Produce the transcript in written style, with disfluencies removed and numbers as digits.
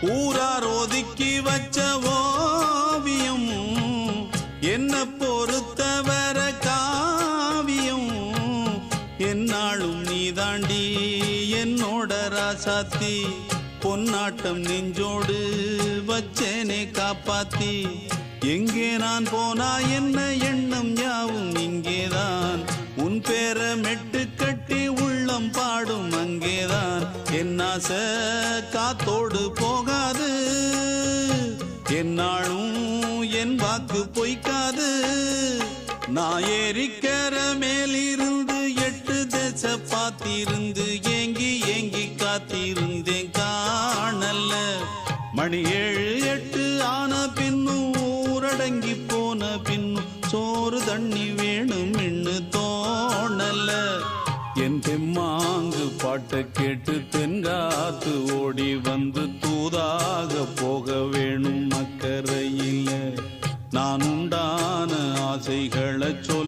ஊரார் ஒதுக்கி வச்ச ஓவியம் என்ன பொறுத்தவர காவியம் என்னாலும் நீதாண்டி என்னோட ராசாத்தி பொன்னாட்டம் நெஞ்சோடு வச்சேனே காப்பாத்தி எங்கே நான் போனா என்ன எண்ணம் யாவும் இங்கேதான் உன் பேர மெட்டு கட்டி உள்ளம் பாடும் அங்கேதான் என் ஆசை காத்தோடு போகாது என்னாலும் என் வாக்கு பொய்க்காது நான் ஏறிக்கிற மேலிருந்து 8 தேச பார்த்திருந்து ஏங்கி ஏங்கி காத்திருந்தேன் காணல்ல மணி 7 8 ஆன பின்னும் ஊரடங்கி போன பின்னும் சோறு தண்ணி வேணும் என்று தோணல என் தெம்மாங்கு பாட்டை கேட்டு தென்காத்து ஓடி வந்து தூதாக போக வேணும்